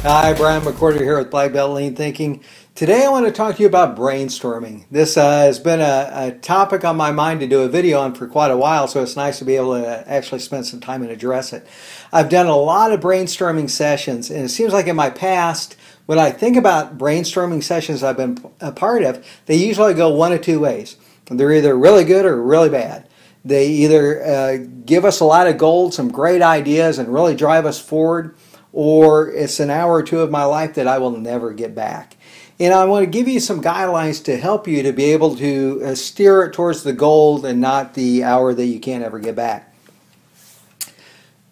Hi, Brian McCorder here with Black Belt Lean Thinking. Today I want to talk to you about brainstorming. This has been a topic on my mind to do a video on for quite a while, so it's nice to be able to actually spend some time and address it. I've done a lot of brainstorming sessions, and it seems like in my past, when I think about brainstorming sessions I've been a part of, they usually go one of two ways. They're either really good or really bad. They either give us a lot of gold, some great ideas, and really drive us forward, or it's an hour or two of my life that I will never get back. And I want to give you some guidelines to help you to be able to steer it towards the gold and not the hour that you can't ever get back.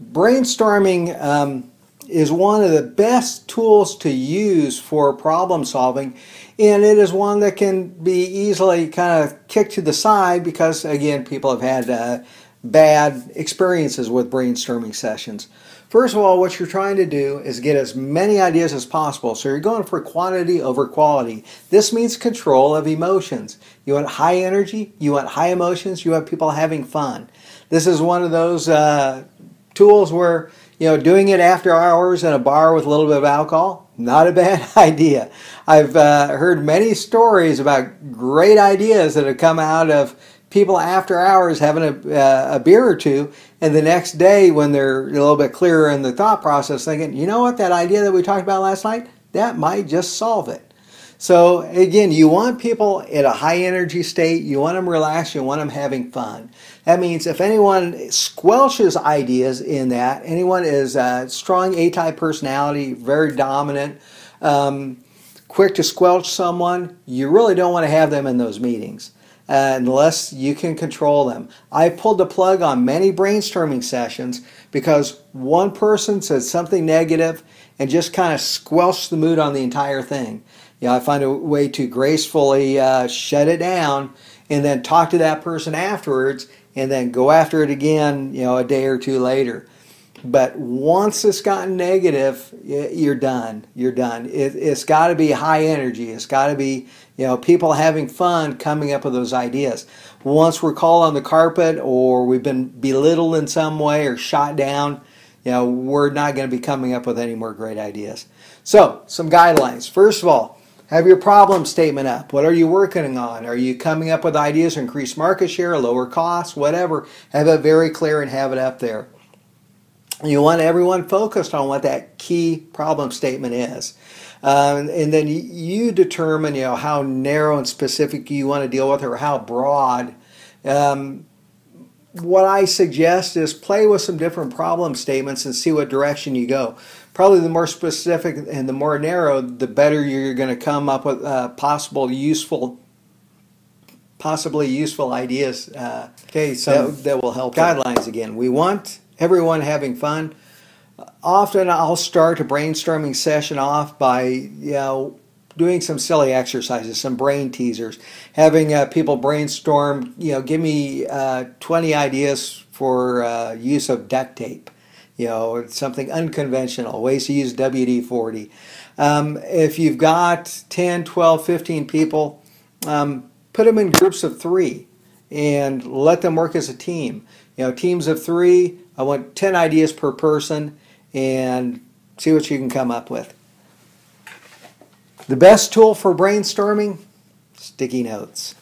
Brainstorming is one of the best tools to use for problem solving, and it is one that can be easily kind of kicked to the side because, again, people have had bad experiences with brainstorming sessions. First of all, what you're trying to do is get as many ideas as possible. So you're going for quantity over quality. This means control of emotions. You want high energy, you want high emotions, you want people having fun. This is one of those tools where, doing it after hours in a bar with a little bit of alcohol, not a bad idea. I've heard many stories about great ideas that have come out of people after hours having a beer or two, and the next day when they're a little bit clearer in the thought process thinking, you know what, that idea that we talked about last night, that might just solve it. So again, you want people at a high energy state, you want them relaxed, you want them having fun. That means if anyone squelches ideas in that, anyone is a strong A-type personality, very dominant, quick to squelch someone, you really don't want to have them in those meetings. Unless you can control them. I pulled the plug on many brainstorming sessions because one person said something negative and just kind of squelched the mood on the entire thing. I find a way to gracefully shut it down and then talk to that person afterwards and then go after it again, a day or two later. But once it's gotten negative, you're done. You're done. It's got to be high energy. It's got to be, people having fun coming up with those ideas. Once we're called on the carpet or we've been belittled in some way or shot down, we're not going to be coming up with any more great ideas. So, some guidelines. First of all, have your problem statement up. What are you working on? Are you coming up with ideas to increase market share, lower costs, whatever? Have it very clear and have it up there. You want everyone focused on what that key problem statement is. And then you determine how narrow and specific you want to deal with or how broad. What I suggest is play with some different problem statements and see what direction you go. Probably the more specific and the more narrow, the better you're going to come up with possibly useful ideas. So that will help. Guidelines again. We want everyone having fun. Often I'll start a brainstorming session off by doing some silly exercises, some brain teasers, having people brainstorm, give me 20 ideas for use of duct tape, something unconventional, ways to use WD-40. If you've got 10, 12, 15 people, put them in groups of 3 and let them work as a team. Teams of 3, I want 10 ideas per person and see what you can come up with. The best tool for brainstorming, sticky notes.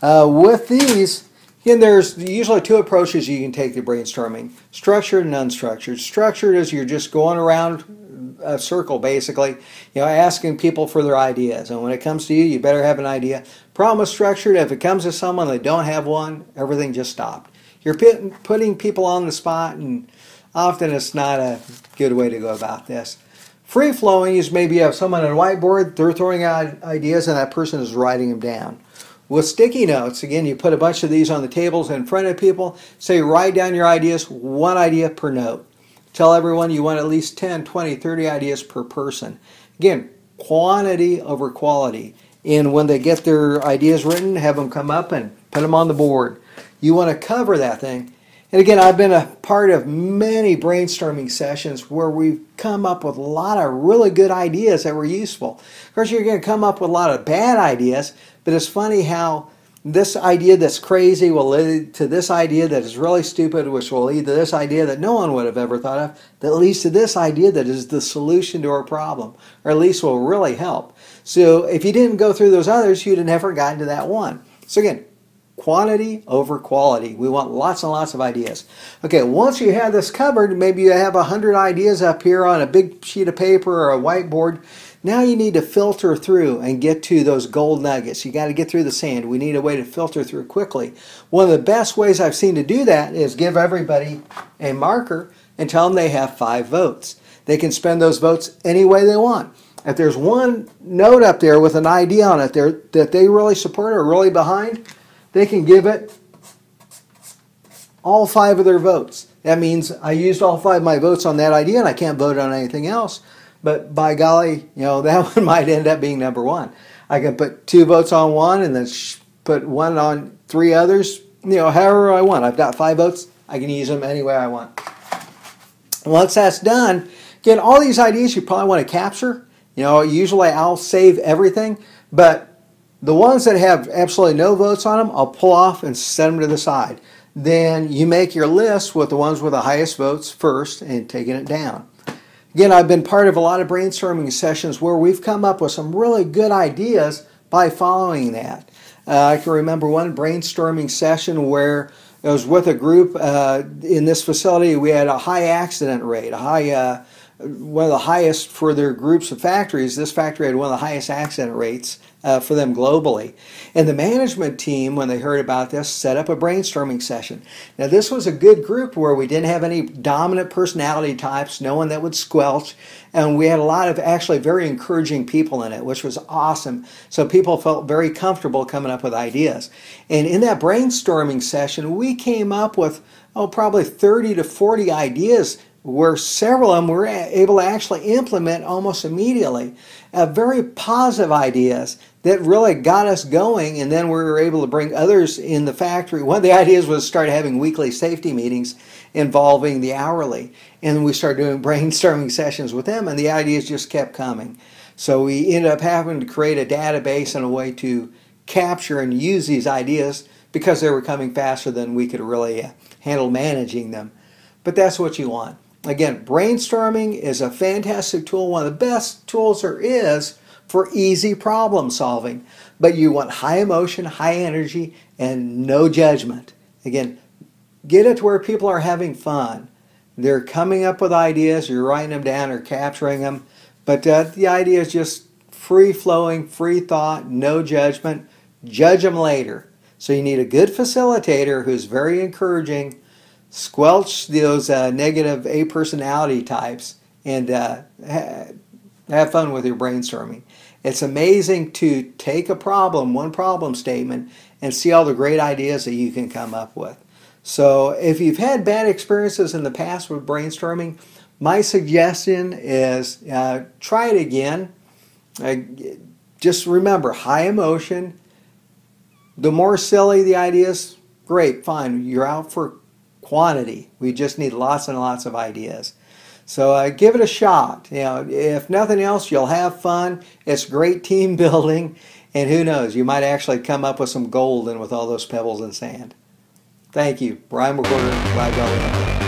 With these, there's usually 2 approaches you can take to brainstorming, structured and unstructured. Structured is you're just going around a circle basically, asking people for their ideas. And when it comes to you, you better have an idea. Problem with structured, if it comes to someone that don't have one, everything just stopped. You're putting people on the spot, and often it's not a good way to go about this. Free-flowing is maybe you have someone on a whiteboard, they're throwing out ideas, and that person is writing them down. With sticky notes, again, you put a bunch of these on the tables in front of people, say write down your ideas, 1 idea per note. Tell everyone you want at least 10, 20, 30 ideas per person. Again, quantity over quality. And when they get their ideas written, have them come up and put them on the board. You want to cover that thing. And again, I've been a part of many brainstorming sessions where we've come up with a lot of really good ideas that were useful. Of course, you're going to come up with a lot of bad ideas, but it's funny how this idea that's crazy will lead to this idea that is really stupid, which will lead to this idea that no one would have ever thought of, that leads to this idea that is the solution to our problem, or at least will really help. So if you didn't go through those others, you'd have never gotten to that one. So again, quantity over quality. We want lots and lots of ideas. Okay, once you have this covered, maybe you have 100 ideas up here on a big sheet of paper or a whiteboard. Now you need to filter through and get to those gold nuggets. You got to get through the sand. We need a way to filter through quickly. One of the best ways I've seen to do that is give everybody a marker and tell them they have 5 votes. They can spend those votes any way they want. If there's one note up there with an idea on it there that they really support or really behind, they can give it all 5 of their votes. That means I used all 5 of my votes on that idea and I can't vote on anything else. But by golly, that one might end up being number 1. I can put 2 votes on one and then put 1 on 3 others, however I want. I've got 5 votes. I can use them any way I want. Once that's done, again, all these ideas you probably want to capture. Usually I'll save everything, but the ones that have absolutely no votes on them, I'll pull off and set them to the side. Then you make your list with the ones with the highest votes first and taking it down. Again, I've been part of a lot of brainstorming sessions where we've come up with some really good ideas by following that. I can remember one brainstorming session where I was with a group in this facility. We had a high accident rate, one of the highest for their groups of factories. This factory had one of the highest accident rates for them globally. And the management team, when they heard about this, set up a brainstorming session. Now this was a good group where we didn't have any dominant personality types, no one that would squelch, and we had a lot of actually very encouraging people in it, which was awesome. So people felt very comfortable coming up with ideas. And in that brainstorming session, we came up with probably 30 to 40 ideas where several of them were able to actually implement almost immediately. Very positive ideas that really got us going, and then we were able to bring others in the factory. One of the ideas was to start having weekly safety meetings involving the hourly, and we started doing brainstorming sessions with them, and the ideas just kept coming. So we ended up having to create a database and a way to capture and use these ideas because they were coming faster than we could really handle managing them. But that's what you want. Again, brainstorming is a fantastic tool, one of the best tools there is for easy problem solving. But you want high emotion, high energy, and no judgment. Again, get it to where people are having fun. They're coming up with ideas, you're writing them down or capturing them, but the idea is just free-flowing, free thought, no judgment. Judge them later. So you need a good facilitator who's very encouraging, squelch those negative A personality types, and have fun with your brainstorming. It's amazing to take a problem, one problem statement, and see all the great ideas that you can come up with. So if you've had bad experiences in the past with brainstorming, my suggestion is try it again. Just remember, high emotion. The more silly the ideas, great, fine. You're out for quantity. We just need lots and lots of ideas. So give it a shot. If nothing else, you'll have fun. It's great team building, and who knows, you might actually come up with some gold in with all those pebbles and sand. Thank you. Brian McWhorter, Glad Valley.